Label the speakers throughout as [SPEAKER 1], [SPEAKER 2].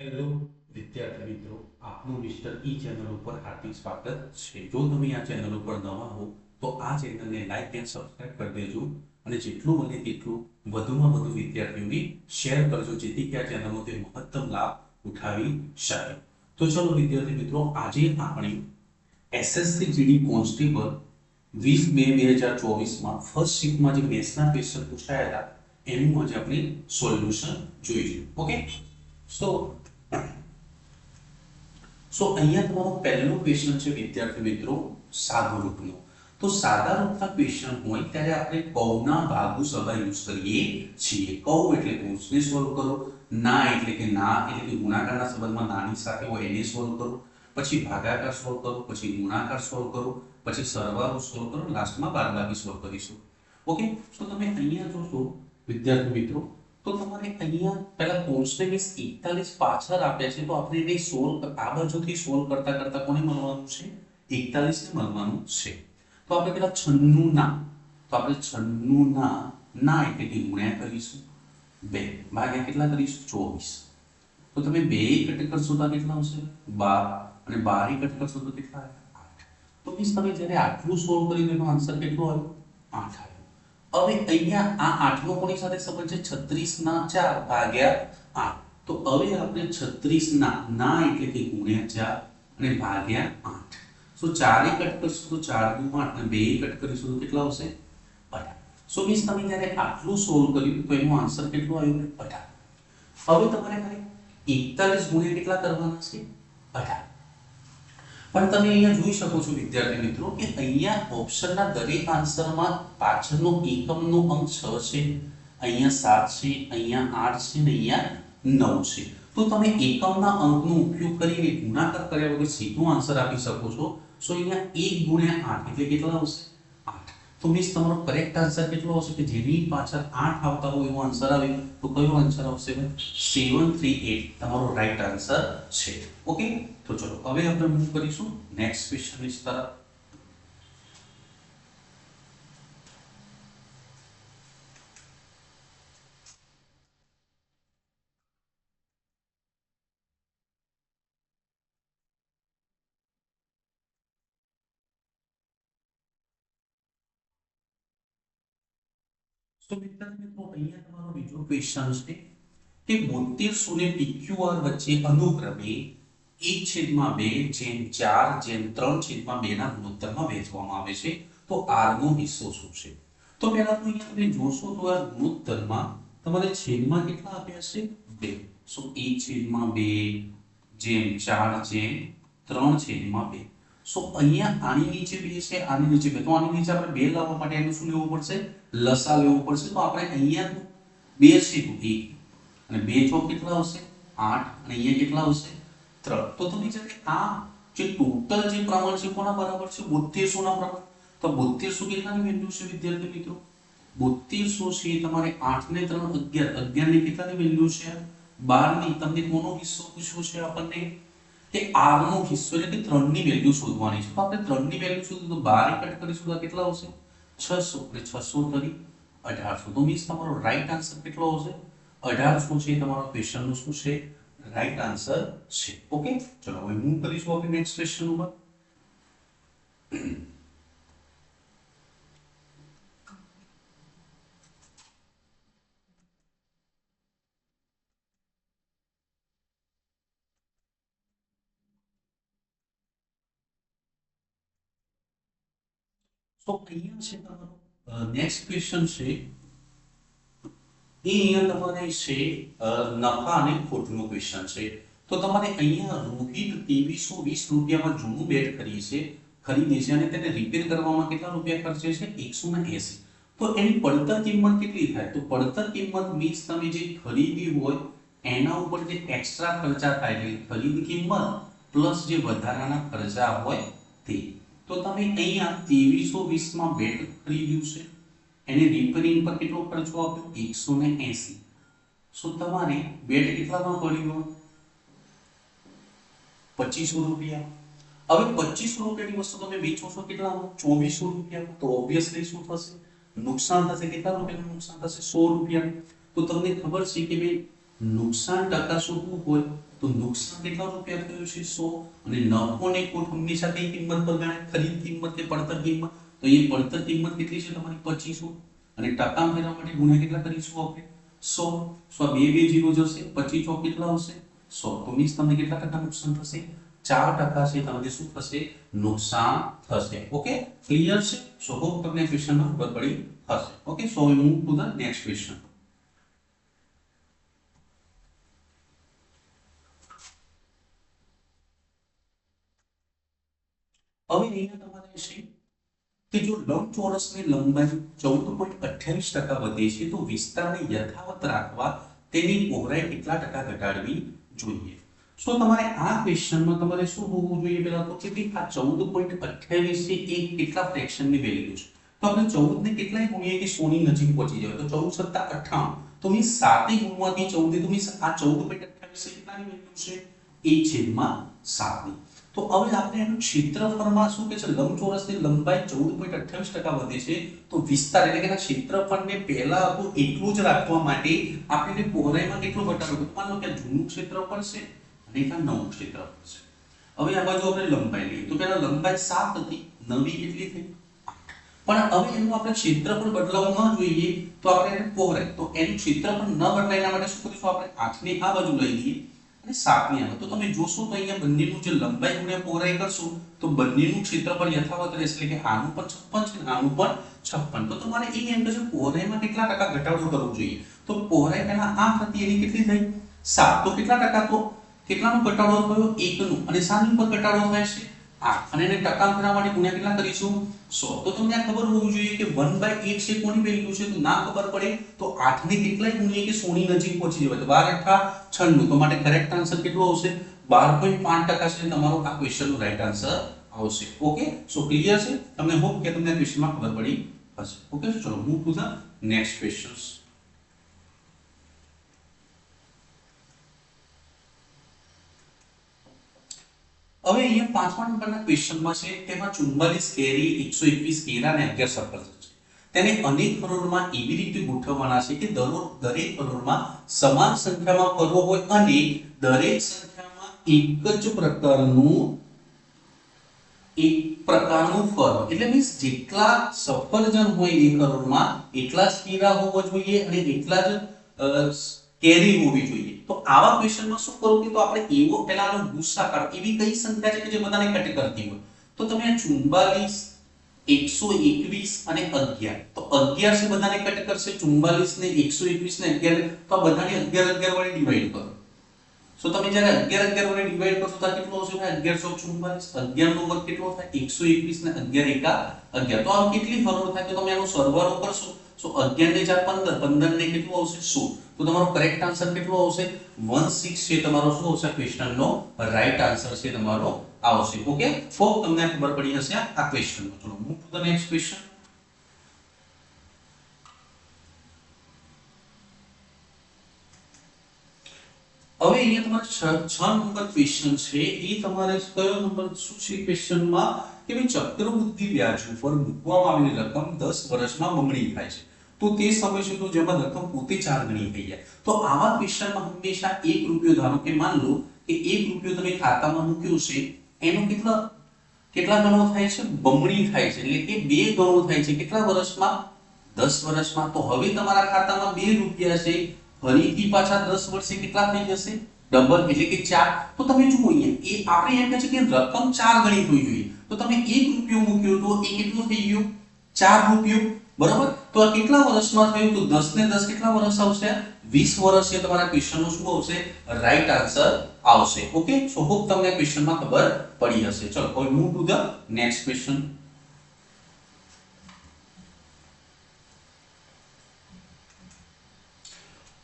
[SPEAKER 1] Hello વિદ્યાર્થી મિત્રો, આપનું મિસ્ટર ઈ ચેનલ ઉપર હાર્દિક સ્વાગત છે. જો તમે આ ચેનલ ઉપર નવા હો તો આ ચેનલને લાઈક એન્ડ સબસ્ક્રાઇબ કરી દેજો અને જેટલું બને તેટલું વધુમાં વધુ વિદ્યાર્થીઓને શેર કરજો, જેથી કે આ ચેનલનો તે મહત્તમ લાભ ઉઠાવી શકે. તો ચલો વિદ્યાર્થી મિત્રો, આજે આપણે એસએસસી જીડી કોન્સ્ટેબલ 20/2/2024 માં ફર્સ્ટ શિફ્ટમાં જે મેથ્સના ક્વેશ્ચન પૂછાયા હતા એનું આજે આપણે સોલ્યુશન જોઈશું. ઓકે, સો અહીંયા તમારો પહેલો ક્વેશ્ચન છે વિદ્યાર્થી મિત્રો, સાદુ રૂપનો. તો સાદા રૂપના ક્વેશ્ચન હોય ત્યારે આપણે કૌના ભાગુ સભા યુઝ કરીએ છીએ. કૌ એટલે કૌંસને સોલ્વ કરો, ના એટલે કે ગુણાકારના સંબંધમાં નાની સાથે હોય એને સોલ્વ કરો, પછી ભાગાકાર સોલ્વ કરો, પછી ગુણાકાર સોલ્વ કરો, પછી સરવાળો સોલ્વ કરો, લાસ્ટમાં બાદબાકી સોલ્વ કરીશું. ઓકે, તો તમે અહીંયા જોશો વિદ્યાર્થી મિત્રો, તો તમારે અહીંયા પહેલા કોન્સ્ટન્ટ 41 પાછળ આપ્યા છે, તો આપણે એને સોલ્વ આ બાજુથી સોલ્વ કરતા કરતા કોને મળવાનું છે? 41 ને મળવાનું છે. તો આપણે પેલા 96 ના, તો આપણે 96 ના ના એટલે કે ગુણ્યા કરીશું 2 ભાગ્યા કેટલા કરીશું? 24. તો તમે 2 કટ કરશો તો કેટલા આવશે? 12 અને 12 કટ કરશો તો કેટલા આવે? 8. તો મીન્સ તમે જ્યારે આટલું સોલ્વ કરીને એનો આન્સર કેટલો આવ્યો? 8 આવ્યો. હવે અહીંયા આ 8 નો કોની સાથે સંબંધ છે? 36 ના 4 ભાગ્યા 8. તો હવે આપણે 36 ના એટલે કે ગુણ્યા 4 અને ભાગ્યા 8. સો 4 કટ કરીશું તો 4 * 8 અને 2 કટ કરીશું તો કેટલા આવશે? 18. સો મીન્સ તમે જ્યારે આટલું સોલ્વ કર્યું તો એનો આન્સર કેટલો આવ્યો? 18. હવે તમારે ખાલી 41 ગુણ્યા કેટલા કરવાના છે? 18. પણ તમે અહીંયા જોઈ શકો છો વિદ્યાર્થી મિત્રો કે અહીંયા ઓપ્શનના દરેક આન્સરમાં પાછળનો એકમનો અંક 6 છે, અહીંયા 7 છે, અહીંયા 8 છે ને અહીંયા 9 છે. તો તમે એકમના અંકનો ઉપયોગ કરીને ગુણાકાર કર્યા વગર સીધો આન્સર આપી શકો છો. સો અહીંયા 1 ગુણ્યા 8 એટલે કેટલા આવશે? 8. તો મીન્સ તમારો કરેક્ટ આન્સર કેટલો આવશે કે જેની પાછળ 8 આવતા હોય એવો આન્સર આવે તો કયો આન્સર આવશે? 738 તમારો રાઈટ આન્સર છે. ઓકે, તો ચલો હવે આપણે મૂવ કરીશું નેક્સ્ટ ક્વેશ્ચન ની તરફ. તો વિદ્યાર્થી મિત્રો, અહીંયા તમારો બીજો ક્વેશ્ચન છે કે 72 ને PQR વચ્ચે અનુક્રમે 1/2/4/3/2 ના ગુણોત્તરમાં વહેંચવામાં આવે છે. તો r નો હિસ્સો શું છે? તો પહેલા તો અહીંયા તમે જોશો તો આ ગુણોત્તરમાં તમારે છેદમાં કેટલા આપ્યા છે? 2. સો 1/2/4/3/2. સો અહીંયા આની નીચે 2 છે, આની નીચે 2. તો આની નીચે આપણે 2 લાવવા માટે એનું શું લેવું પડશે? લસા લેવો પડશે. તો આપણે અહીંયા 2 છે તો 1 અને 2 ચોક કેટલા આવશે? 8 અને અહીંયા કેટલા આવશે? 3. તો તમે જ્યારે આ જે ટોટલ જે પ્રમાણ છે કોના બરાબર છે? 7200 ના પ્રમાણ. તો 7200 કેટલાની વેલ્યુ છે વિદ્યાર્થી મિત્રો? 7200 છે તમારે 8 ને 3 11. 11 ની કેટલાની વેલ્યુ છે? 12 ની. તમને કોનો હિસ્સો પૂછ્યો છે આપણને? કે r નો હિસ્સો એટલે કે 3 ની વેલ્યુ શોધવાની છે. તો આપણે 3 ની વેલ્યુ શોધીએ તો 12 કટ કરીશું તો કેટલા આવશે? 600 એટલે 600 તરી 1800. તો મીન્સ તમારો રાઈટ આન્સર કેટલો આવશે? 1800 છે તમારો ક્વેશ્ચન નું શું છે? રાઈટ આન્સર છે. ઓકે, ચલો હવે મૂવ કરીશું આપણે નેક્સ્ટ ક્વેશ્ચન ઉપર. તો અહીંયા છે તમારો નેક્સ્ટ ક્વેશ્ચન છે એ અહીંયા તમારે છે નફા અને ખોટનો ક્વેશ્ચન છે. તો તમારે અહીંયા રોહિત 2320 રૂપિયામાં જૂનું બેટ ખરીદે છે અને તેને રિપેર કરવામાં કેટલા રૂપિયા ખર્ચે છે? 180. તો એની પડતર કિંમત કેટલી થાય? તો પડતર કિંમત મીન્સ તમે જે ખરીદી હોય એના ઉપર જે એક્સ્ટ્રા ખર્ચા થાય એટલે ખરીદ કિંમત પ્લસ જે વધારાના ખર્ચા હોય તે. તો તમે અહીંયા 2320 માં બેટ ખરીદ્યું છે, એને રિપેરિંગ પર કેટલો ખર્ચો આપ્યો? 180. સો તમારે બેટ કેટલામાં પડ્યો? 2500 રૂપિયા. હવે 2500 રૂપિયાની વસ્તુ તમે વેચો છો કેટલામાં? 2400 રૂપિયામાં. તો ઓબ્વિયસલી શું થશે? નુકસાન થશે. કેટલા રૂપિયાનું નુકસાન થશે? 100 રૂપિયા. તો તમને ખબર છે કે ભાઈ નુકસાન ટકા શું હોય? તો નુકસાન કેટલા રૂપિયા થયું છે 100 અને નફો ને ખોટ હંમેશા કઈ કિંમત પર ગણાય ખરીદ કિંમત કે પડતર કિંમત તો એ પડતર કિંમત કેટલી છે તમારી 2500 અને ટકા ફેરવા માટે ગુણ્યા કેટલા કરીશું આપણે 100 100 બે બે જીરો જશે 25 કેટલા આવશે 100 તો મીન્સ તમને કેટલા ટકા નુકસાન થશે 4% છે તમને શું થશે નુકસાન થશે ઓકે ક્લિયર છે સો હોપ તમને ક્વેશ્ચન માં ખબર પડી હશે okay so V move to the next question હવે અહીંયા તમારે છે કે જો લંબચોરસની લંબાઈ 14.28% વધે છે તો વિસ્તારને યથાવત રાખવા તેની પહોળાઈ કેટલા ટકા ઘટાડવી જોઈએ સો તમારે આ ક્વેશ્ચનમાં તમારે શું હોવું જોઈએ પહેલા તો કે આ 14.28 છે એ કેટલા ફ્રેક્શનની વેલ્યુ છે તો આપણે 14 ને કેટલાય ગુણીએ કે 100 ની નજીક પહોંચી જાય તો 14 + 58 તો મીન્સ 7 ગુણવાથી 14 તો મીન્સ આ 14.28 કેટલાની વેલ્યુ છે 1/7 ની તો હવે આપણે એનું ક્ષેત્રફળમાં શું કે છે લંબચોરસની લંબાઈ 14.28% વધે છે તો વિસ્તાર એટલે કે આ ક્ષેત્રફળને પહેલા હતું એટલું જ રાખવા માટે આપણે પહોળાઈમાં કેટલો ઘટાડો કરવો માનો કે જૂનું ક્ષેત્રફળ છે અને આ નવું ક્ષેત્રફળ છે હવે આ બાજુ આપણે લંબાઈ લઈએ તો પહેલા લંબાઈ 7 હતી નવી કેટલી થઈ 8 પણ હવે એનું આપણે ક્ષેત્રફળ બદલાવવું ન જોઈએ તો આપણે એને પહોળાઈ તો એનું ક્ષેત્રફળ ન બદલાય એના માટે શું કરીશું આપણે 8 ને આ બાજુ લઈ લઈએ અને 7 ની આવે તો તમે જોશો તો અહીંયા બંનેનું જે લંબાઈ ગુણ્યા પહોળાઈ કરશો તો બંનેનું ક્ષેત્રફળ યથાવત રહેશે એટલે કે આનું પણ 56 છે આનું પણ 56 તો તમારે એ એમ કે પહોળાઈમાં કેટલા ટકા ઘટાડો કરવો જોઈએ તો પહોળાઈ પહેલા 8 હતી એની કેટલી થઈ 7 તો કેટલા ટકા તો કેટલાનો ઘટાડો થયો 1 નો અને સાની ઉપર ઘટાડો થાય છે 8 અને એને ટકા ફેરવા માટે ગુણ્યા કેટલા કરીશું 100 તો તમને આ ખબર હોવું જોઈએ કે 1/8 છે કોની વેલ્યુ છે તો ના ખબર પડે તો 8 ને કેટલાય ગુણીએ કે 100 ની નજીક પહોંચી જવાય તો 12 8 96 તો માટે કરેક્ટ આન્સર કેટલો આવશે 12.5% છે તમારો આ ક્વેશ્ચનનો રાઈટ આન્સર આવશે ઓકે સો ક્લિયર છે તમને હોપ કે તમને આ ક્વેશ્ચનમાં ખબર પડી હશે ઓકે ચલો move to the next questions હવે અહીંયા પાંચમા નંબરના ક્વેશ્ચનમાં છે તેમાં 44 કેરી 121 કેરા અને 11 સફરજન છે તેને અનેક હરોળમાં એવી રીતે ગોઠવવાના છે કે દરેક હરોળમાં સમાન સંખ્યામાં ફરો હોય અને દરેક સંખ્યામાં એક પ્રકારનું ફળ એટલે મીન્સ જેટલા સફરજન હોય એક હરોળમાં એટલા જ કેરા હોવા જોઈએ અને એટલા જ કેરી હોવી જોઈએ તો આવા ક્વેશ્ચનમાં શું કરવું કે તો આપણે એવો પહેલાનો ગુસાકાર એવી કઈ સંખ્યા છે કે જે બધાને કટ કરતી હોય તો તમે 44 121 અને 11 તો 11 છે બધાને કટ કરશે 44 ને 121 ને 11 તો આ બધાને 11 11 વડે ડિવાઈડ કરો સો તમે જ્યારે 11 11 વડે ડિવાઈડ કરશો તો કેટલો આવશે 1144 11 નો વર્ગ કેટલો થાય 121 ને 11 એકા 11 તો આ કેટલી હરોળ થાય તો તમે આનો સરવાળો કરશો સો 11 ને 4 15 15 ને કેટલું આવશે 16 તો તમારો કરેક્ટ આન્સર કેટલો આવશે 16 છે તમારો શું આવશે ક્વેશ્ચન નો રાઈટ આન્સર છે તમારો આવશે ઓકે હોપ તમને ખબર પડી હશે આ ક્વેશ્ચન નો ચલો move to the next question હવે અહીંયા તમારે 6 નંબર ક્વેશ્ચન છે એ તમારે કયો નંબર શું છે ક્વેશ્ચનમાં કે ભાઈ ચક્રવૃદ્ધિ વ્યાજ ઉપર મૂકવામાં આવેલી રકમ 10 વર્ષમાં બમણી થાય છે તો તે સમય સુધી જેમાં રકમ પોતે 4 ગણી થઈ જાય તો આવા ક્વેશ્ચનમાં હંમેશા 1 રૂપિયો ધારો કે માન લો કે 1 રૂપિયો તમે ખાતામાં મૂક્યો છે એનો કેટલા ગણો થાય છે બમણી થાય છે એટલે કે 2 ગણો થાય છે કેટલા વર્ષમાં 10 વર્ષમાં તો હવે તમારા ખાતામાં 2 રૂપિયા છે ફરીથી પાછા 10 વર્ષે કેટલા થઈ જશે ડબલ એટલે કે 4 તો તમે જુઓ અહીંયા એ આપણે એમ કહે છે કે રકમ 4 ગણી હોવી જોઈએ તો તમે 1 રૂપિયો મૂક્યો તો એ કેટલો થઈ ગયો 4 રૂપિયો બરાબર તો આ કેટલા વર્ષમાં થયું તો 10 ને 10 કેટલા વર્ષ આવશે 20 વર્ષ છે તમારા ક્વેશ્ચનનો શું આવશે રાઈટ આન્સર આવશે ઓકે સો હોપ તમને ક્વેશ્ચનમાં ખબર પડી હશે ચલો કોઈ move to the next question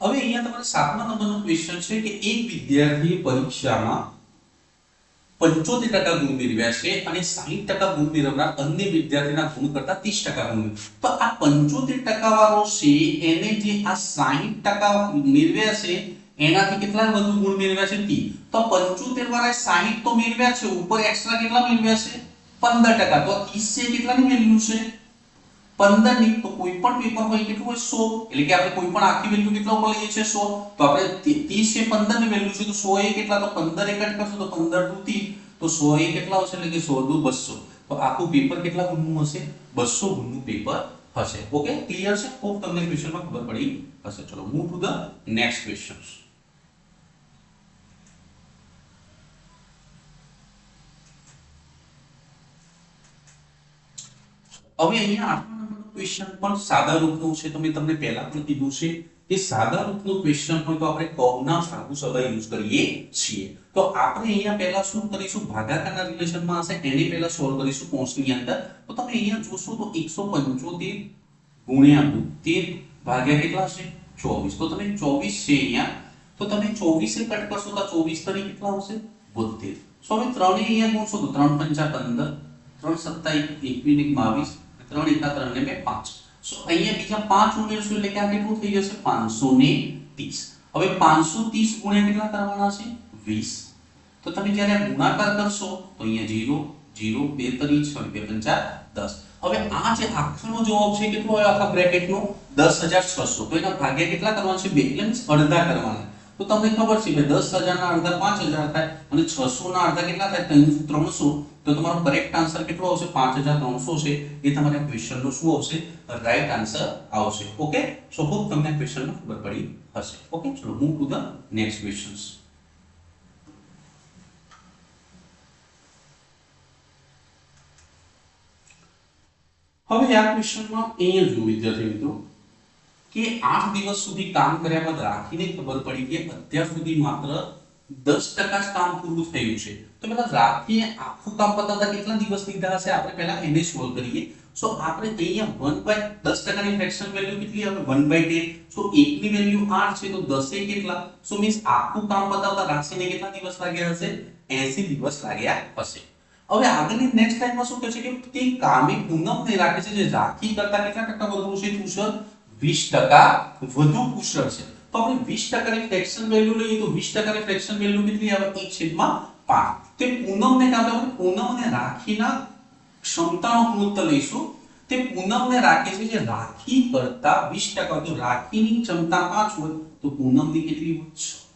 [SPEAKER 1] હવે અહીંયા તમારે 7મા નંબરનો ક્વેશ્ચન છે કે એક વિદ્યાર્થીએ પરીક્ષામાં 75% ગુણ મેળવ્યા છે અને 60% ગુણ મેળવનાર અન્ય વિદ્યાર્થીના ગુણ કરતા 30% ગુણ તો આ 75% વાળો છે એને જે આ 60% મેળવ્યા છે એનાથી કેટલા વધુ ગુણ મેળવ્યા છે 30 તો 75 વાળાએ 60 તો મેળવ્યા છે ઉપર એક્સ્ટ્રા કેટલા મેળવ્યા છે 15% તો 30 છે કેટલાની વેલ્યુ છે 15 ની તો કોઈ પણ પેપર હોય કેટલું હોય 100 એટલે કે આપણે કોઈ પણ આખી વેલ્યુ કેટલા ઉપર લઈએ છીએ 100 તો આપણે 30 છે 15 ની વેલ્યુ છે તો 100 એ કેટલા તો 15 એ કટ કરશો તો 15 દુ 30 તો 100 એ કેટલા હશે એટલે કે 100 દુ 200 તો આખું પેપર કેટલા ગુણનું હશે 200 ગુણનું પેપર હશે ઓકે ક્લિયર છે ખૂબ તમને ક્વેશ્ચનમાં ખબર પડી હશે ચલો move to the next questions હવે અહીંયા 8મા નંબરનો ક્વેશ્ચન પણ સાદા રૂપનો છે તો મેં તમને પહેલા પણ કીધું છે કે સાદા રૂપનો ક્વેશ્ચન હોય તો આપણે કર્વના ભાગુ શબ્દ યુઝ કરીએ છીએ તો આપણે અહીંયા પહેલા શું કરીશું ભાગાકારના રિલેશનમાં હશે એને પહેલા સોલ્વ કરીશું કૌંસની અંદર તો તમે અહીંયા જોશો તો 175 ગુણ્યા 72 ભાગ્યા કેટલા છે 24 તો તમે 24 છે અહીંયા તો તમે 24 એ કટ કરશો તો 24 તરી કેટલા આવશે 72 સો હવે 3 ને અહીંયા ગુણશો તો 3 5 15 3 7 21 22 3 એકા 3 ને 2 5 સો અહીંયા બીજા 5 ઉમેરશું એટલે કે આ કેટલું થઈ જશે 530 હવે 530 ગુણ્યા કેટલા કરવાના છે 20 તો તમે જ્યારે ગુણાકાર કરશો તો અહીંયા 0 0 2 તરી 6 2 5 10 હવે આ જે આખરનો જવાબ છે કેટલો હોય આખા બ્રેકેટનો 10600 તો એના ભાગ્યા કેટલા કરવાના છે 2 એટલે અડધા કરવાના તો તમને ખબર છે કે 10000 ના અડધા 5000 થાય અને 600 ના અડધા કેટલા થાય 300 તો તમારો કરેક્ટ આન્સર કેટલો આવશે 5300 છે એ તમારા ક્વેશ્ચન નો શું આવશે રાઈટ આન્સર આવશે ઓકે સો હોપ તમને ક્વેશ્ચન માં ખબર પડી હશે ઓકે ચલો move to the next questions હવે આ ક્વેશ્ચનમાં અહીંયા જો વિદ્યાર્થી મિત્રો કે 8 દિવસ સુધી કામ કર્યા બાદ રાખીને ખબર પડી કે અત્યાર સુધી માત્ર 10% જ કામ પૂરું થયું છે તો પેલા રાખીએ આખું કામ પતાવતા કેટલા દિવસ લીધા હશે આપણે પહેલા એને સોલ્વ કરીએ સો આપણે અહીંયા 1/10% ની ફ્રેક્શન વેલ્યુ કેટલી આવે 1/10 સો 1 ની વેલ્યુ 8 છે તો 10 એ કેટલા સો મીન્સ આખું કામ પતાવતા રાખીને કેટલા દિવસ લાગ્યા હશે 80 દિવસ લાગ્યા હશે હવે આગળની નેક્સ્ટ લાઈનમાં શું કહે છે કે તે કામે પૂનમને રાખે છે જે રાખી કરતા કેટલા ટકા વધુ છે કુશળ 20% વધુ કુશળ છે તો આપણે 20% ની ફ્રેક્શન વેલ્યુ લઈએ તો 20% ની ફ્રેક્શન વેલ્યુ કેટલી આવે 1/5 તે પૂનમને કામે આપણે પૂનમ અને રાખીના ક્ષમતાનો ગુણોત્તર લઈશું તે પૂનમને રાખે છે જે રાખી કરતા 20% તો રાખીની ક્ષમતા 5 હોય તો પૂનમની કેટલી હોય 6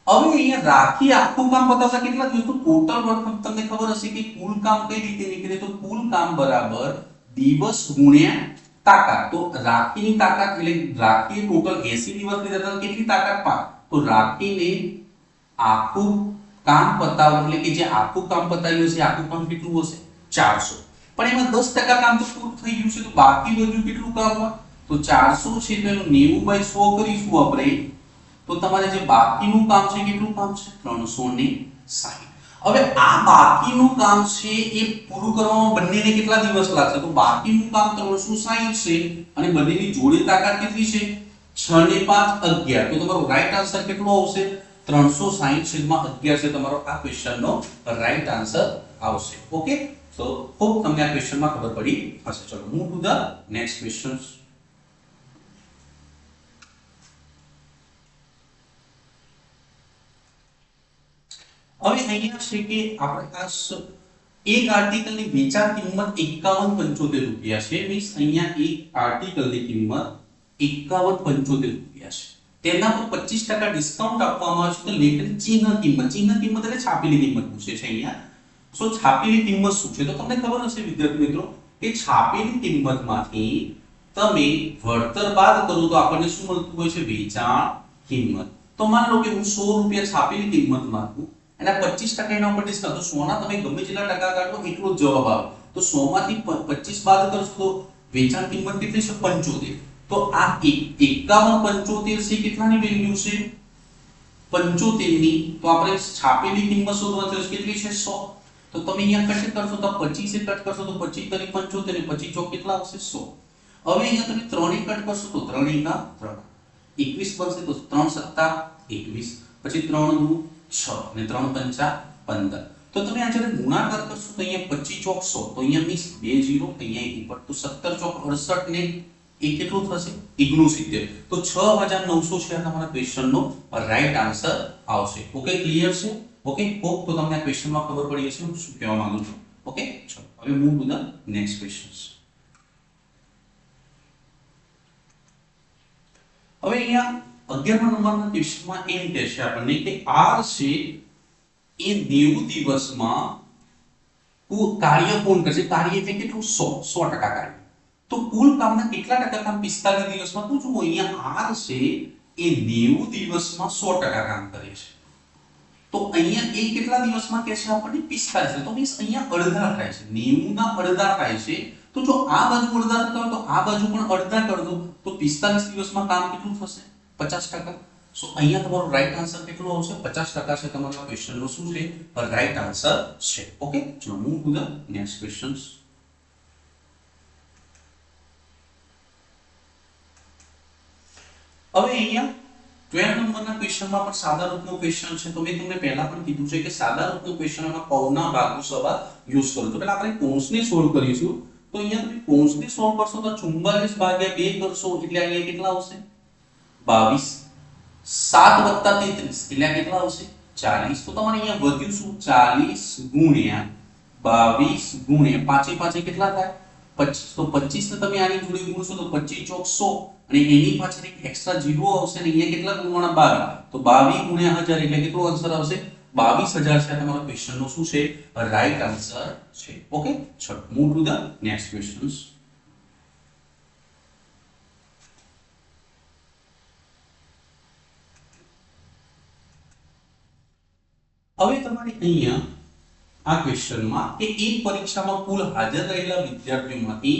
[SPEAKER 1] હવે અહીંયા રાખી આખું કામ બતાવતા કેટલા દિવસ તો ટોટલ વર્ક તમને ખબર હશે કે કુલ કામ કઈ રીતે નીકળે તો કુલ કામ બરાબર દિવસ ગુણ્યા તાકાત તો રાખીની તાકાત એટલે રાખીએ ટોટલ 80 દિવસ લીધા તો કેટલી તાકાત 5 તો રાખીને આખું કામ પતાવ એટલે કે જે આખું કામ પતાવ્યું છે આખું કામ કેટલું હશે 400 પણ એમાં 10% કામ તો પૂરું થઈ ગયું છે તો બાકી વધ્યું કેટલું કામ હોય તો 400 છે તો એનું 90/100 કરીશું આપણે તો તમારે જે બાકીનું કામ છે કેટલું કામ છે 360 હવે આ બાકીનું કામ છે એ પૂરું કરવામાં બંનેને કેટલા દિવસ લાગશે તો બાકીનું કામ 360 છે અને બંનેની જોડે તાકાત કેટલી છે 6 ને 5 11 તો તમારો રાઈટ આન્સર કેટલો આવશે 360/11 છે તમારો આ ક્વેશ્ચનનો રાઈટ આન્સર આવશે ઓકે તો હોપ તમને આ ક્વેશ્ચનમાં ખબર પડી હશે ચલો move to the next questions હવે અહીંયા છે કે આપણે આ એક આર્ટિકલની વેચાણ કિંમત 5175 રૂપિયા છે મીન્સ અહીંયા એક આર્ટિકલની કિંમત 5175 રૂપિયા છે તેના પર 25% ડિસ્કાઉન્ટ આપવામાં આવે છે તો લેખની ચિહ્ન કિંમત એટલે છાપેલી કિંમત પૂછે છે અહીંયા સો છાપેલી કિંમત શું છે તો તમને ખબર હશે વિદ્યાર્થી મિત્રો કે છાપેલી કિંમતમાંથી તમે વળતર બાદ કરો તો આપણને શું મળતું હોય છે વેચાણ કિંમત તો માન લો કે હું 100 રૂપિયા છાપેલી કિંમત માંગુ એના 25% એના ઉપર ડિસ્કાઉન્ટ તો 100 ના તમે ગમે જેટલા ટકા કાઢો એટલો જ જવાબ આવે તો 100 માંથી 25 બાદ કરશો તો વેચાણ કિંમત કેટલી છે 75 તો આ 5175 છે કેટલાની વેલ્યુ છે 75 ની તો આપણે છાપેલી કિંમત શોધવાની છે કેટલી છે 100 તો તમે અહીંયા કટ કરશો તો 25 એ કટ કરશો તો 25 તરી 75 ને 25 ચોક કેટલા આવશે 100 હવે અહીંયા તમે 3 એ કટ કરશો તો 3 એકા 3 21 બનશે તો 3 સત્તા 21 પછી 3 દુ 6 ને 3 પંચા 15 તો તમે આ જ્યારે ગુણાકાર કરશો તો અહીંયા 25 ચોક 100 તો અહીંયા મીન્સ 2 0 અહીંયા ઉપર તો 17 ચોક 68 ને એ કેટલું થશે 69 તો 6900 છે આ તમારા ક્વેશ્ચનનો રાઈટ આન્સર આવશે ઓકે ક્લિયર છે ઓકે હોપ તો તમને આ ક્વેશ્ચનમાં ખબર પડી હશે હું શું કહેવા માંગુ છું ઓકે ચલો હવે move to the next questions હવે અહીંયા 11મા નંબરના ક્વેશ્ચનમાં એમ કહે છે આપણને કે R છે એ 90 દિવસમાં કાર્ય કોણ કરશે? કાર્ય એટલે કેટલું? 100% કાર્ય. તો કુલ કામના કેટલા ટકા કામ 45 દિવસમાં? તો જુઓ અહીંયા R છે એ 90 દિવસમાં 100% કામ કરે છે. તો અહીંયા એ કેટલા દિવસમાં કહે છે આપણને? 45. તો મીન્સ અહીંયા અડધા થાય છે, 90 ના અડધા થાય છે. તો જો આ બાજુ અડધા થતા હોય તો આ બાજુ પણ અડધા કરી દો તો 45 દિવસમાં કામ કેટલું થશે? 50%. સો અહીંયા તમારો રાઈટ આન્સર કેટલો આવશે? 50% છે તમારા ક્વેશ્ચનનો શું છે? રાઈટ આન્સર છે. ઓકે, ચલો move to the next questions. હવે અહીંયા 12 નંબરના ક્વેશ્ચનમાં પણ સાદા રૂપનો ક્વેશ્ચન છે. તો મેં તમને પહેલા પણ કીધું છે કે સાદા રૂપનો ક્વેશ્ચન એમાં કૌંસના ભાગો સવા યુઝ કરો. તો પહેલા આપણે કૌંસને સોલ્વ કરીશું. તો અહીંયા તમે કૌંસને સોલ્વ કરશો તો 44 ભાગ્યા 2 કરશો એટલે અહીંયા કેટલા આવશે? 22. 7 વત્તા 33 એટલે કેટલા આવશે? 40. તો તમારે અહીંયા વધ્યું શું? 40 ગુણ્યા 22 ગુણ્યા 5 5 કેટલા થાય? 25. તો 25 ને તમે આની જોડે ગુણશો તો 25 ચોક 100 અને એની પાછળ એક એક્સ્ટ્રા 0 આવશે અને અહીંયા કેટલા ગુણવાના? 22. તો 22 ગુણ્યા 1000 એટલે કેટલો આન્સર આવશે? 22000 છે તમારા ક્વેશ્ચનનો શું છે? રાઈટ આન્સર છે. ઓકે, ચલો move to the next questions. હવે તમારે અહીંયા આ ક્વેશ્ચનમાં કે એક પરીક્ષામાં કુલ હાજર રહેલા વિદ્યાર્થીઓમાંથી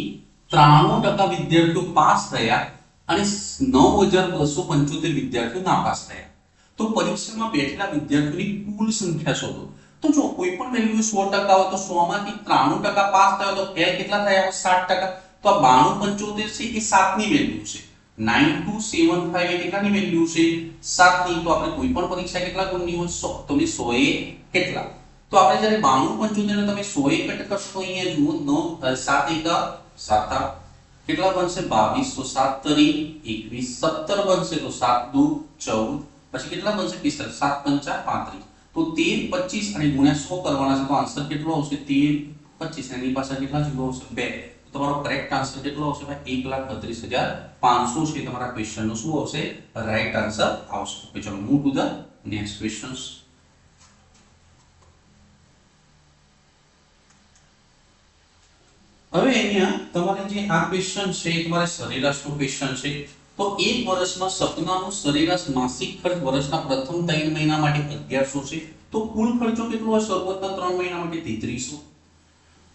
[SPEAKER 1] 93% વિદ્યાર્થીઓ પાસ થયા અને 9275 વિદ્યાર્થીઓ નાપાસ થયા. તો પરીક્ષામાં બેઠેલા વિદ્યાર્થીઓની કુલ સંખ્યા શોધો. તો જો કોઈ પણ વેલ્યુ 100% હોય તો 100 માંથી 93% પાસ થયા તો ફેલ કેટલા થયા? 60%. તો આ 9275 છે એ 7 ની વેલ્યુ છે. 9275 એ કેટલાની વેલ્યુ છે? 7 ની. તો આપણે કોઈ પણ પરીક્ષા કેટલા ગુણની હોય? 100. તો 100 એ કેટલા? તો આપણે જ્યારે 9275 ને તમે 100 એ કટ કરશો તો અહીંયા જુઓ 9 7 1 7 કેટલા બનશે? 22. તો 7 તરી 21 17 બનશે તો 7 દુ 14 પછી કેટલા બનશે? 45 7 5 35. તો 13 25 અને ગુણ્યા 100 કરવાના છે તો આન્સર કેટલો આવશે? 13 25 એની પાછળ કેટલા જીરો આવશે? 2. તો તમારો કરેક્ટ આન્સર કેટલો આવશે ભાઈ? 1,32,500 છે તમારા ક્વેશ્ચનનો શું આવશે? રાઈટ આન્સર આવશે. ઓકે, ચલો move to the next questions. હવે અહીંયા તમારે જે આ ક્વેશ્ચન છે એ તમારે સરેરાશનો ક્વેશ્ચન છે. તો એક વર્ષમાં સપનાનો સરેરાશ માસિક ખર્ચ વર્ષના પ્રથમ 3 મહિના માટે 1100 છે. તો કુલ ખર્ચો કેટલો હોય? શરૂઆતના 3 મહિના માટે 3300.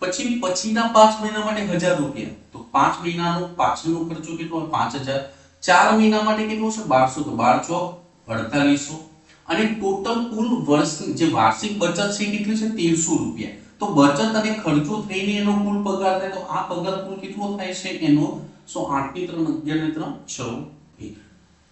[SPEAKER 1] પછી પછીના 5 મહિના માટે 1000 રૂપિયા. તો 5 મહિનાનો પાછળનો ખર્ચો કેટલો હોય? 5000. 4 મહિના માટે કેટલો છે? 1200. તો 12 ચોક 4800. અને ટોટલ કુલ વર્ષ જે વાર્ષિક બચત છે કેટલી છે? 1300 રૂપિયા. તો બચત અને ખર્ચો થઈને એનો કુલ પગાર થાય તો આ પગાર કુલ કેટલો થાય છે એનો? 8 ની 3 11 ની 3 14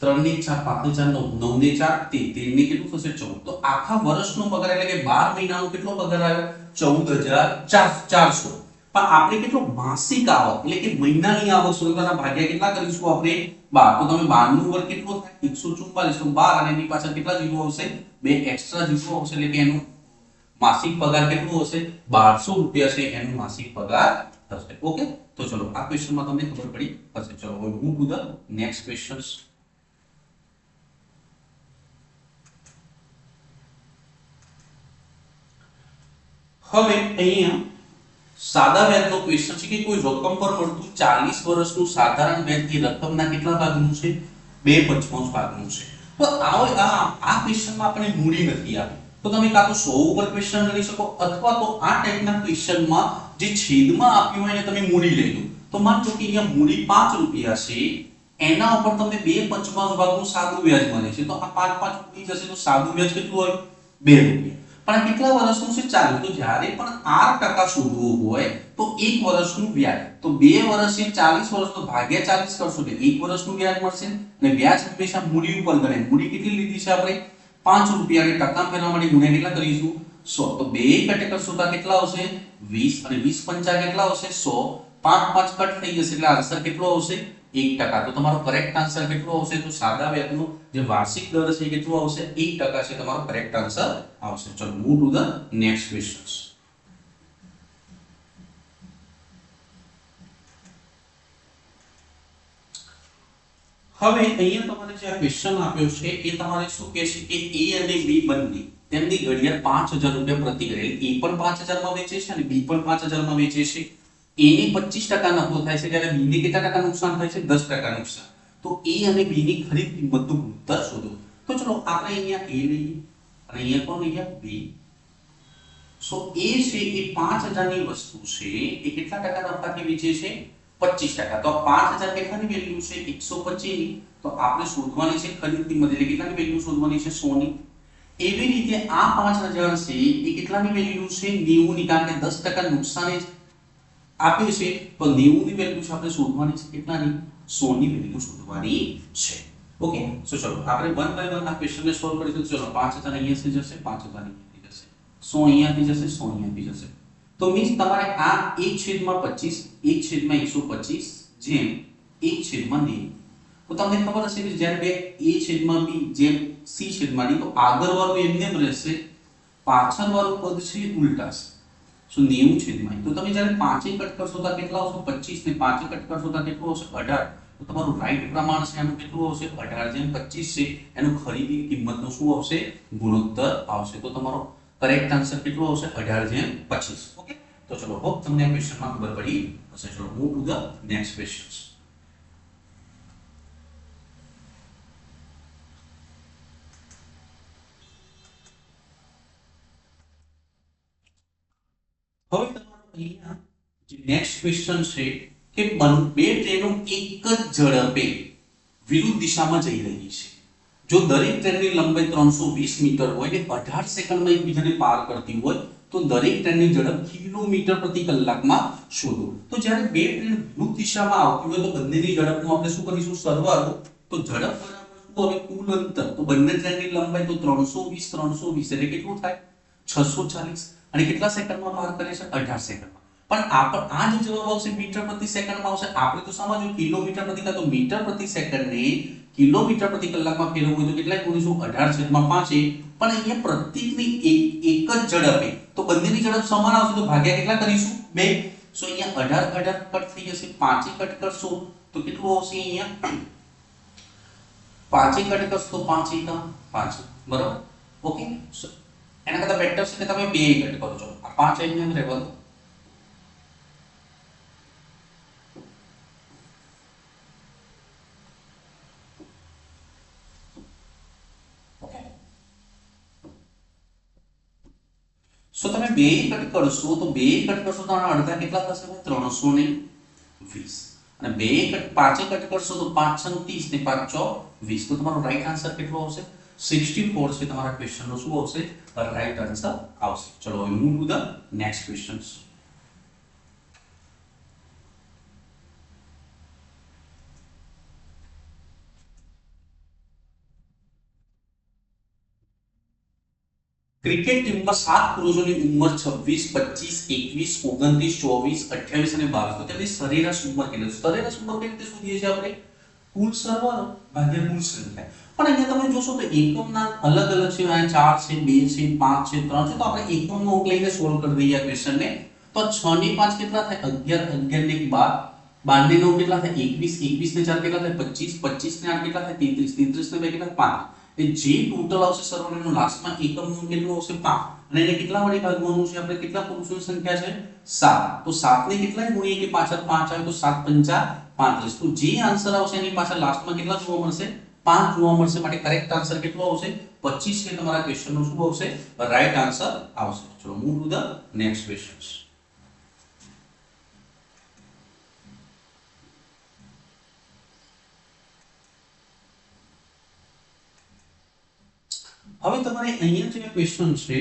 [SPEAKER 1] 3 ની 4 5 ની 4 9 ની 4 13 ની કેટલું થશે? 14. તો આખા વર્ષનો પગાર એટલે કે 12 મહિનાનો કેટલો પગાર આવ્યો? 14400. પણ આપણે કેટલો માસિક આવક એટલે કે મહિનાની આવક શોધવાના ભાગ્યા કેટલા કરીશું આપણે? 12. તો તમે 12 નું વર્ગ કેટલો થાય? 144. તો 12 અને એની પાછળ કેટલા જીરો આવશે? બે એક્સ્ટ્રા જીરો આવશે એટલે કે એનું માસિક પગાર કેટલો હશે? 1200 રૂપિયા છે એનો માસિક પગાર થશે. ઓકે, તો ચલો આ ક્વેશ્ચનમાં તમને ખબર પડી હશે. ચલો હવે move to the next questions. હવે અહીંયા સાદા વ્યાજનો ક્વેશ્ચન છે કે કોઈ રકમ પર મળતું 40 વર્ષનું સાધારણ વ્યાજ એ રકમના કેટલા ભાગનું છે? 2/5 ભાગનું છે. તો આ ક્વેશ્ચનમાં આપણે મૂડી નથી આપી. તો તમે કાં તો 100 ઉપર ક્વેશ્ચન ગણી શકો અથવા તો આ ટાઈપના ક્વેશ્ચનમાં જે છેદમાં આપ્યું હોય એને તમે મૂડી લઈ લો. તો માનો કે અહીંયા મૂડી 5 રૂપિયા છે એના ઉપર તમને 2/5 ભાગનું સાદું વ્યાજ મળે છે. તો આ 5 5 ઉડી જશે તો સાદું વ્યાજ કેટલું હોય? 2 રૂપિયા. પણ કેટલા વર્ષનું છે? 40. તો જ્યારે પણ 8% શોધવું હોય તો 1 વર્ષનું વ્યાજ. તો 2 વર્ષ એ 40 વર્ષનો ભાગ્યા 40 કરશો એટલે 1 વર્ષનું વ્યાજ મળશે અને વ્યાજ હંમેશા મૂડી ઉપર ગણાય. મૂડી કેટલી લીધી છે આપણે? 5 રૂપિયા અને ટકા ફેરવા માટે ગુણ્યા કેટલા કરીશું? 100. તો 2 કટ કરશો તો કેટલા આવશે? 20 અને 20 પંચા કેટલા આવશે? 100. 5 5 કટ થઈ જશે એટલે આન્સર કેટલો આવશે? 1%. તો તમારો કરેક્ટ આન્સર કેટલો આવશે? તો સાદા વ્યાજનો જે વાર્ષિક દર છે કેટલો આવશે? 1% છે તમારો કરેક્ટ આન્સર આવશે. ચલો move to the next questions. હવે અહીંયા તમારે જે ક્વેશ્ચન આપ્યો છે એ તમારે શું કહે છે કે એ અને બી બંને તેમની ઘડિયાળ 5000 રૂપિયા પ્રતિ કરેલ, એ પણ 5000 માં વેચે છે અને બી પણ 5000 માં વેચે છે. એ ને 25% નફો થાય છે જ્યારે બી ને કેટલા ટકા નુકસાન થાય છે? 10% નુકસાન. તો એ અને બી ની ખરીદ કિંમતનું ગુણોત્તર શોધો. તો ચલો આપણે અહીંયા એ લઈએ અને અહીંયા કોણ લઈએ? બી. સો એ છે એ 5000 ની વસ્તુ છે, એ કેટલા ટકા નફાથી વેચે છે? 25%. તો 5000 કેટલાની વેલ્યુ છે? 125 ની. તો આપણે શોધવાની છે ખરીદ કિંમત, એટલે કેટલાની વેલ્યુ શોધવાની છે? 100 ની. એવી રીતે આ 5000 છે એ કેટલાની વેલ્યુ છે? 90 ની, કારણ કે 10% નુકસાન આપે છે. તો 90 ની વેલ્યુ છે આપણે શોધવાની છે કેટલાની? 100 ની વેલ્યુ શોધવાની છે. ઓકે, સો ચલો આપણે વન બાય વન આ ક્વેશ્ચનને સોલ્વ કરીશું. ચલો 5000 અહીંયાથી જશે, 5000 અહીંયાથી જશે, 100 અહીંયાથી જશે, 100 અહીંયાથી જશે. તો મીન્સ તમારે આ 1/25 1/125 જેમ 1/90. તો તમને ખબર હશે કે જ્યારે બે a/b જેમ c/d, તો આગળ વાળું એમને એમ રહેશે, પાછળ વાળું પદ છે ઉલટાશે. સો 90/. તો તમે જ્યારે 5 કટ કરશો તો કેટલા આવશે? 25 ને 5 કટ કરશો તો કેટલું આવશે? 18. તો તમારું રાઈટ પ્રમાણ છે એનું કેટલું આવશે? 18/25 છે એનું ખરીદી કિંમતનો શું આવશે? ગુણોત્તર આવશે. તો તમારો કરેક્ટ આન્સર કેટલો આવશે? 18/25. ઓકે, તો ચલો હોપ તમને આ ક્વેશ્ચનમાં ખબર પડી હશે. ચલો move to the next questions. હવે તમારો અહીંયા જે નેક્સ્ટ ક્વેશ્ચન છે કે બે ટ્રેનો એક જ ઝડપે વિરુદ્ધ દિશામાં જઈ રહી છે. જો દરેક ટ્રેનની લંબાઈ 320 મીટર હોય અને 18 સેકન્ડમાં એકબીજાને પાર કરતી હોય તો દરેક ટ્રેનની ઝડપ કિલોમીટર પ્રતિ કલાકમાં શોધો. તો જ્યારે બે ટ્રેન વિરુદ્ધ દિશામાં આવતી હોય તો બંનેની ઝડપનો આપણે શું કરીશું? સરવાળો. તો ઝડપ બરાબર શું આવે? કુલ અંતર. તો બંને ટ્રેનની લંબાઈ તો 320 એટલે કેટલું થાય? 640. અને કેટલા સેકન્ડમાં પાર કરે છે? 18 સેકન્ડમાં. પણ આ જે જવાબ આવશે મીટર પ્રતિ સેકન્ડમાં આવશે. આપણે તો સમજ્યું કિલોમીટર પ્રતિ કલાક, તો મીટર પ્રતિ સેકન્ડને કિલોમીટર પ્રતિ કલાકમાં ફેરવવું હોય તો કેટલા ગુણીશું? 18/5. પણ અહીંયા પ્રત્યેકની એક જ ઝડપે, તો બંનેની ઝડપ સમાન આવશે તો ભાગ્યા કેટલા કરીશું? 2. સો અહીંયા 18 કટ થઈ જશે, 5 કટ કરશો તો કેટલું આવશે? અહીંયા 5 કટ કરશો તો 5 × 5, બરાબર. ઓકે, એના કરતા બેટર છે કે તમે 2 કટ કરો છો. આ 5 અહીંયા રહેવા દો. સો તમે 2 કટ કરશો તો 2 કટ કરશો તો આના અડધા કેટલા થશે? 320. અને 2 કટ 5 કટ કરશો તો 5 × 30 ને 5 × 20. તો તમારો રાઈટ આન્સર કેટલો આવશે? 64 છે તમારા ક્વેશ્ચનનો શું આવશે? રાઈટ આન્સર આવશે. ચલો હવે move to the next questions. Cricket ટીમમાં 7 પુરુષોની ઉંમર 26, 25, 21, 29, 24, 28 અને 22. તો તેમની સરેરાશ ઉંમર કેટલી છે? સરેરાશ ઉંમર કેવી રીતે શોધીએ છીએ આપણે? કુલ સરવાળો ભાગ્યા કુલ સંખ્યા. પણ અહીંયા તમે જોશો તો એકમના અલગ અલગ છે. અહીંયા 4 છે, 2 છે, 5 છે, 3 છે. તો આપણે એકમનો અંક લઈને સોલ્વ કરી દઈએ આ ક્વેશ્ચનને. તો 6 ને 5 કેટલા થાય? 11, 11 ને 12, 12 ને 9 કેટલા થાય? 21, 21 ને 4 કેટલા થાય? 25, 25 ને 8 કેટલા થાય? 33, 33 ને 2 કેટલા? 5. એ જે ટોટલ આવશે સરવાળાનો લાસ્ટમાં એકમનું કેટલું આવશે? 5. અને એને કેટલા વડે ભાગવાનું છે? આપણે કેટલા પુરુષોની સંખ્યા છે? 7. તો 7 ને કેટલા ગુણીએ કે પાછળ 5 આવે તો 7 × 5 = 35. તો જે આન્સર આવશે એની પાછળ લાસ્ટમાં કેટલા જોવા મળશે? 5 જોવા મળશે. માટે કરેક્ટ આન્સર કેટલો આવશે? 25 છે તમારા ક્વેશ્ચનનો શું આવશે? રાઈટ આન્સર આવશે. ચલો move to the next questions. હવે તમારે અહીંયા જે ક્વેશ્ચન છે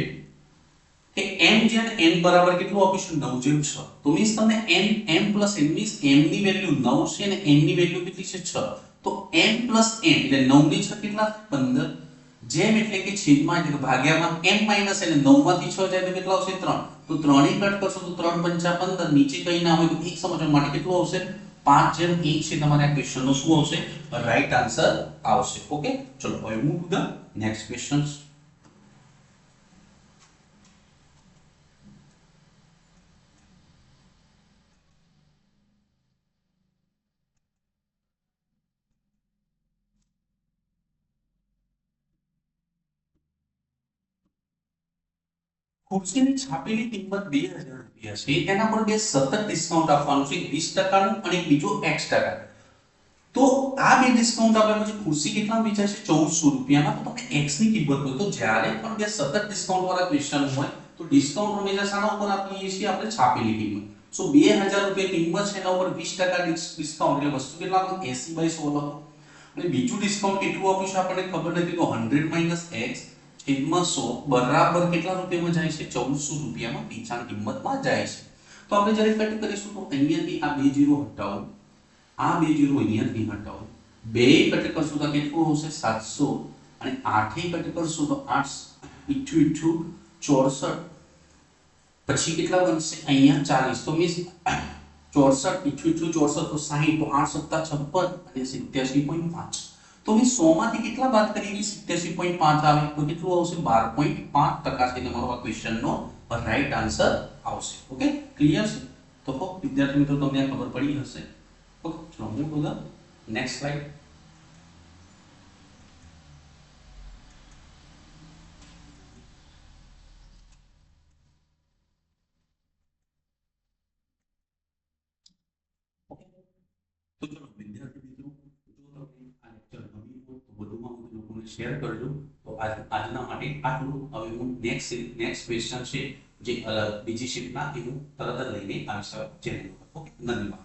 [SPEAKER 1] કે m જ્યાં n બરાબર કેટલું આપીશું? 9/6. તો મીન્સ તમને m + n મીન્સ m ની વેલ્યુ 9 છે અને n ની વેલ્યુ કેટલી છે? 6. તો m + n એટલે 9 ની 6 કેટલા? 15. જેમ એટલે કે છેદમાં એટલે કે ભાગ્યામાં m - n, 9 માંથી 6 જાય તો કેટલા આવશે? 3. તો 3 ની કટ કરશો તો 3 × 5 = 15. નીચે કઈ ના હોય તો એક સમજવા માટે કેટલું આવશે? 5/1 છે તમારે આ ક્વેશ્ચનનો શું આવશે? રાઈટ આન્સર આવશે. ઓકે, ચલો હવે move to the next questions. ખુરશીની છાપેલી કિંમત 2000 રૂપિયા છે, એના પર બે સતત ડિસ્કાઉન્ટ આપવાનું છે, 20% નું અને બીજો X%. તો આ બે ડિસ્કાઉન્ટ આપ્યા પછી ખુરશી કેટલા વેચાય છે 1400 રૂપિયામાં. તો તમને X ની કિંમત હોય તો જ્યારે પણ બે સતત ડિસ્કાઉન્ટ વાળા ક્વેશ્ચન હોય તો ડિસ્કાઉન્ટ હંમેશા શાના ઉપર આપીએ છીએ આપણે? છાપેલી કિંમત. સો 2000 રૂપિયા કિંમત છે, એના ઉપર 20% ડિસ્કાઉન્ટ એટલે વસ્તુ કેટલા 80/100 હતો. અને બીજું ડિસ્કાઉન્ટ કેટલું આપ્યું છે આપણને ખબર નથી, તો 100 - x છેદમાં 100 બરાબર કેટલા રૂપિયામાં જાય છે? 1400 રૂપિયામાં વેચાણ કિંમતમાં જાય છે. તો આપણે જ્યારે કટ કરીશું તો અહીંયાથી આ બે જીરો હટાવો, આ બે જીરો અહીંયાથી હટાવો, બે કટ કરશું તો કેટલું આવશે? 700 અને 8 કટ કરશું તો 8 ઈઠું 64 પછી કેટલા બનશે? અહીંયા 40. તો મીન્સ 64 ઈઠું 64 તો 60 તો 8 + 56 અને 87.5. તો મીન્સ 100 માંથી કેટલા બાદ કરીએ કે 87.5 આવે તો કેટલું આવશે? 12.5% છે તમારો આ ક્વેશ્ચનનો રાઈટ આન્સર આવશે. ઓકે, ક્લિયર છે? તો વિદ્યાર્થી મિત્રો તમને આ ખબર પડી હશે. ઓકે, ચલો move to the next slide. Okay, તો ચલો વિદ્યાર્થી મિત્રો, જો તમને આ લેક્ચર ગમ્યું હોય તો વધુમાં વધુ લોકોને શેર કરજો. તો આજના માટે આટલું. હવે હું નેક્સ્ટ ક્વેશ્ચન છે જે બીજી શિફ્ટના એ હું તરત જ લઈને આવીશ ચેનલ પર. ઓકે, ધન્યવાદ.